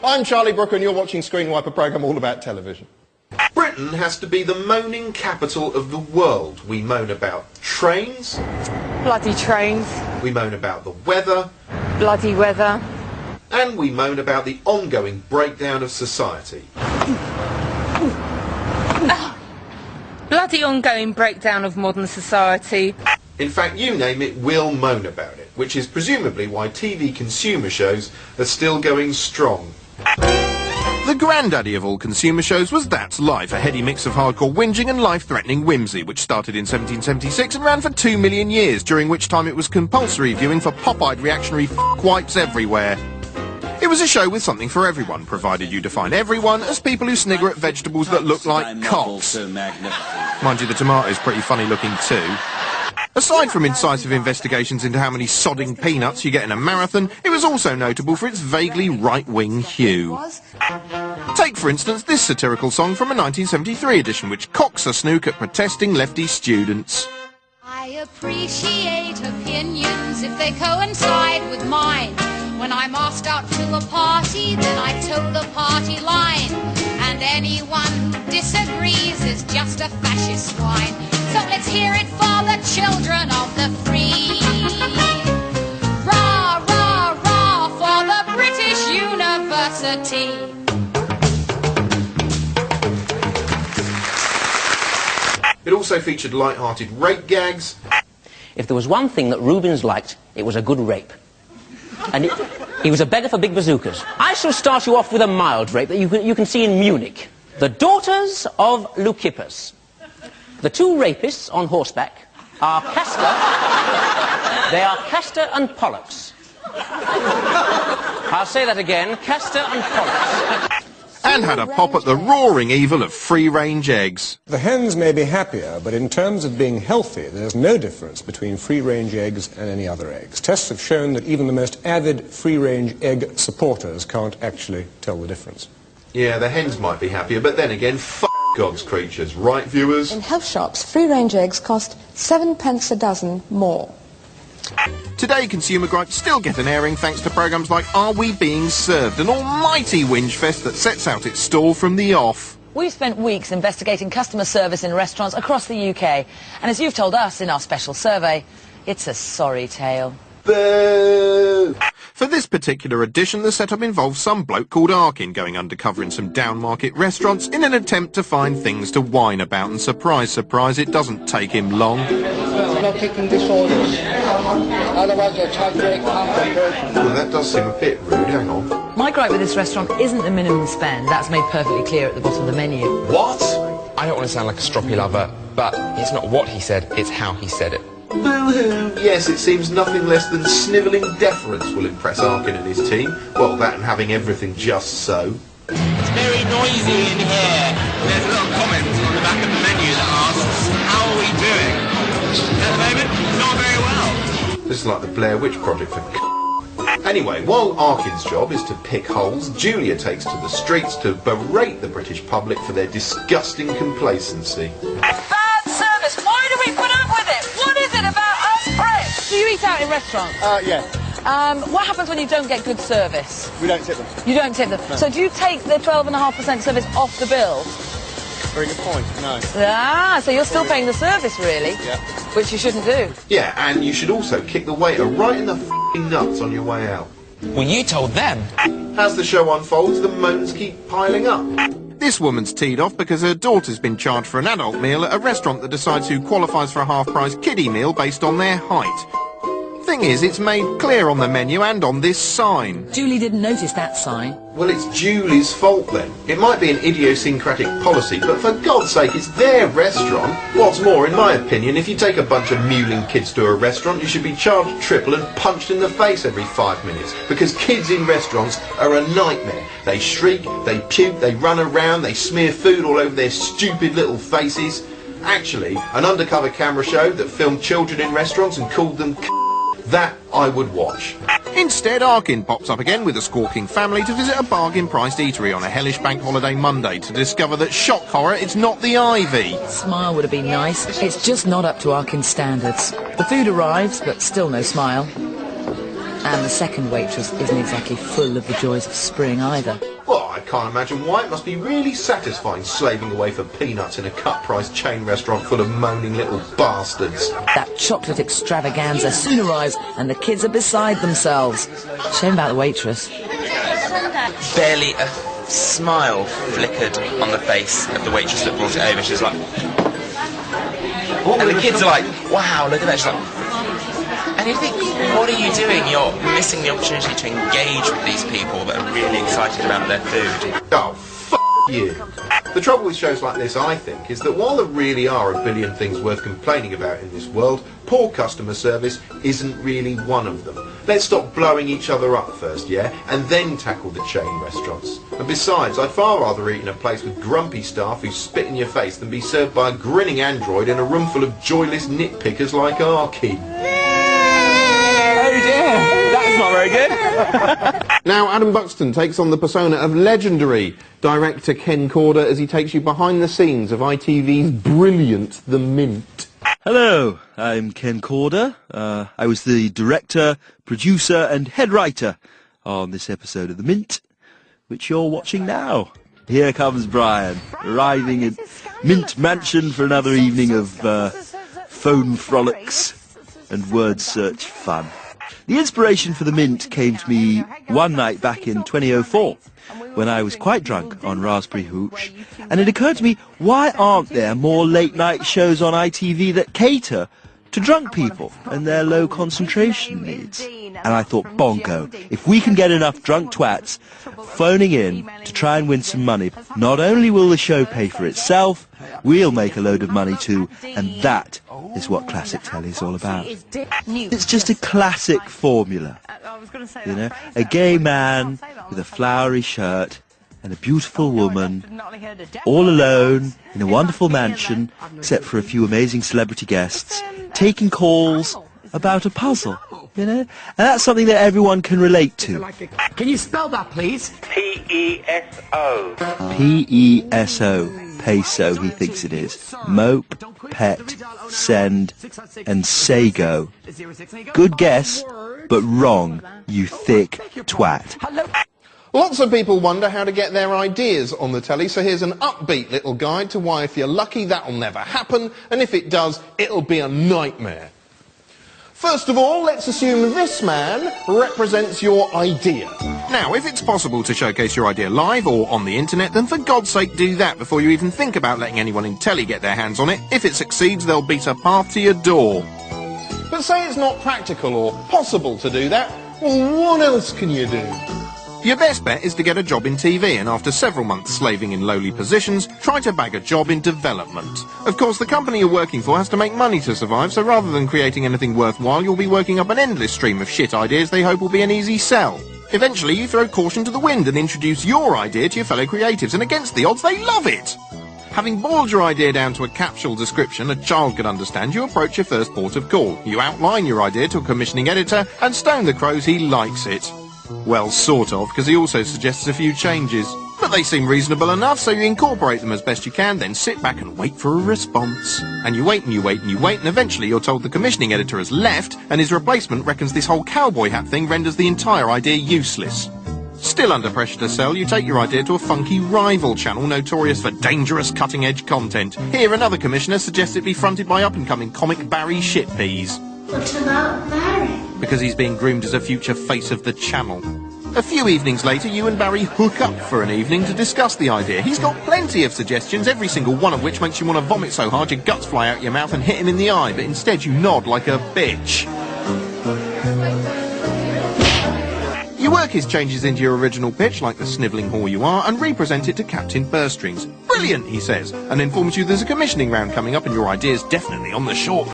I'm Charlie Brooker and you're watching Screenwipe, a programme all about television. Britain has to be the moaning capital of the world. We moan about trains. Bloody trains. We moan about the weather. Bloody weather. And we moan about the ongoing breakdown of society. Bloody ongoing breakdown of modern society. In fact, you name it, we'll moan about it, which is presumably why TV consumer shows are still going strong. The granddaddy of all consumer shows was That's Life, a heady mix of hardcore whinging and life-threatening whimsy, which started in 1776 and ran for 2 million years, during which time it was compulsory viewing for pop-eyed reactionary f***wipes everywhere. It was a show with something for everyone, provided you define everyone as people who snigger at vegetables that look like cocks. Mind you, the tomato's pretty funny looking too. Aside from incisive investigations into how many sodding peanuts you get in a marathon, it was also notable for its vaguely right-wing hue. Take, for instance, this satirical song from a 1973 edition, which cocks a snook at protesting lefty students. I appreciate opinions if they coincide with mine. When I'm asked out to a party, then I toe the party line. And anyone who disagrees is just a fascist swine. So let's hear it for the children of the free. Rah, rah, rah for the British University. It also featured light-hearted rape gags. If there was one thing that Rubens liked, it was a good rape. And he was a beggar for big bazookas. I shall start you off with a mild rape that you can see in Munich. The Daughters of Leucippus. The two rapists on horseback are Castor. They are Castor and Pollux. I'll say that again, Castor and Pollux. And had a pop at the roaring evil of free-range eggs. The hens may be happier, but in terms of being healthy, there's no difference between free-range eggs and any other eggs. Tests have shown that even the most avid free-range egg supporters can't actually tell the difference. Yeah, the hens might be happier, but then again, f*** God's creatures, right, viewers? In health shops, free-range eggs cost 7p a dozen more. Today, consumer gripes still get an airing thanks to programmes like Are We Being Served, an almighty whinge fest that sets out its stall from the off. We've spent weeks investigating customer service in restaurants across the UK, and as you've told us in our special survey, it's a sorry tale. Boo! For this particular edition, the setup involves some bloke called Arkin going undercover in some down-market restaurants in an attempt to find things to whine about, and surprise, surprise, it doesn't take him long. We're not taking disorders, otherwise they'll charge you £8 per person. Well, that does seem a bit rude, hang on. My gripe with this restaurant isn't the minimum spend, that's made perfectly clear at the bottom of the menu. What? I don't want to sound like a stroppy lover, but it's not what he said, it's how he said it. Boo-hoo! Yes, it seems nothing less than snivelling deference will impress Arkin and his team. Well, that and having everything just so. It's very noisy in here. There's a little comment on the back of the menu that asks, how are we doing? At the moment, not very well. This is like the Blair Witch Project for Anyway, while Arkin's job is to pick holes, Julia takes to the streets to berate the British public for their disgusting complacency. Bad service! Why do we put up with it? What is it about us Brits? Do you eat out in restaurants? Yeah. What happens when you don't get good service? We don't tip them. You don't tip them? No. So do you take the 12.5% service off the bill? Very good point, no. Ah, so you're still paying the service, really? Yeah. Which you shouldn't do. Yeah, and you should also kick the waiter right in the f***ing nuts on your way out. Well, you told them. As the show unfolds, the moans keep piling up. This woman's teed off because her daughter's been charged for an adult meal at a restaurant that decides who qualifies for a half-price kiddie meal based on their height. Thing is, it's made clear on the menu and on this sign. Julie didn't notice that sign. Well, it's Julie's fault then. It might be an idiosyncratic policy, but for God's sake, it's their restaurant. What's more, in my opinion, if you take a bunch of mewling kids to a restaurant, you should be charged triple and punched in the face every 5 minutes. Because kids in restaurants are a nightmare. They shriek, they puke, they run around, they smear food all over their stupid little faces. Actually, an undercover camera show that filmed children in restaurants and called them that I would watch. Instead, Arkin pops up again with a squawking family to visit a bargain-priced eatery on a hellish bank holiday Monday to discover that, shock horror, it's not the Ivy. Smile would have been nice. It's just not up to Arkin's standards. The food arrives, but still no smile. And the second waitress isn't exactly full of the joys of spring either. can't imagine why. It must be really satisfying slaving away for peanuts in a cut-price chain restaurant full of moaning little bastards. That chocolate extravaganza soon arrives and the kids are beside themselves. Shame about the waitress. Barely a smile flickered on the face of the waitress that brought it over. She's like... And the kids are like, wow, look at that. She's like... And you think, what are you doing? You're missing the opportunity to engage with these people that are really excited about their food. Oh, f*** you. The trouble with shows like this, I think, is that while there really are a billion things worth complaining about in this world, poor customer service isn't really one of them. Let's stop blowing each other up first, yeah? And then tackle the chain restaurants. And besides, I'd far rather eat in a place with grumpy staff who spit in your face than be served by a grinning android in a room full of joyless nitpickers like Arky. Oh dear, that's not very good. Now, Adam Buxton takes on the persona of legendary director Ken Corder as he takes you behind the scenes of ITV's brilliant The Mint. Hello, I'm Ken Corder. I was the director, producer and head writer on this episode of The Mint, which you're watching now. Here comes Brian, arriving at Mint Mansion for another evening of phone frolics and word search fun. The inspiration for The Mint came to me one night back in 2004, when I was quite drunk on raspberry hooch, and it occurred to me, why aren't there more late-night shows on ITV that cater to drunk people and their low concentration needs? And I thought, bongo, if we can get enough drunk twats phoning in to try and win some money, not only will the show pay for itself, we'll make a load of money too, and that is what classic telly is all about. It's just a classic formula, you know, a gay man with a flowery shirt and a beautiful woman, all alone in a wonderful mansion, except for a few amazing celebrity guests, taking calls about a puzzle, you know, and that's something that everyone can relate to. Can you spell that, please? P-E-S-O. P-E-S-O. Peso, he thinks it is. Mope, pet, send, and sago. Good guess, but wrong, you thick twat. Lots of people wonder how to get their ideas on the telly, so here's an upbeat little guide to why if you're lucky that'll never happen, and if it does, it'll be a nightmare. First of all, let's assume this man represents your idea. Now, if it's possible to showcase your idea live or on the internet, then for God's sake do that before you even think about letting anyone in telly get their hands on it. If it succeeds, they'll beat a path to your door. But say it's not practical or possible to do that, well, what else can you do? Your best bet is to get a job in TV, and after several months slaving in lowly positions, try to bag a job in development. Of course, the company you're working for has to make money to survive, so rather than creating anything worthwhile, you'll be working up an endless stream of shit ideas they hope will be an easy sell. Eventually, you throw caution to the wind and introduce your idea to your fellow creatives, and against the odds, they love it! Having boiled your idea down to a capsule description a child could understand, you approach your first port of call. You outline your idea to a commissioning editor, and stone the crows he likes it. Well, sort of, because he also suggests a few changes. But they seem reasonable enough, so you incorporate them as best you can, then sit back and wait for a response. And you wait and you wait and you wait, and eventually you're told the commissioning editor has left, and his replacement reckons this whole cowboy hat thing renders the entire idea useless. Still under pressure to sell, you take your idea to a funky rival channel notorious for dangerous cutting-edge content. Here, another commissioner suggests it be fronted by up-and-coming comic Barry Shitpeas. What about Barry? Because he's being groomed as a future face of the channel. A few evenings later, you and Barry hook up for an evening to discuss the idea. He's got plenty of suggestions, every single one of which makes you want to vomit so hard your guts fly out your mouth and hit him in the eye, but instead you nod like a bitch. You work his changes into your original pitch, like the snivelling whore you are, and represent it to Captain Burstrings. Brilliant, he says, and informs you there's a commissioning round coming up and your idea's definitely on the short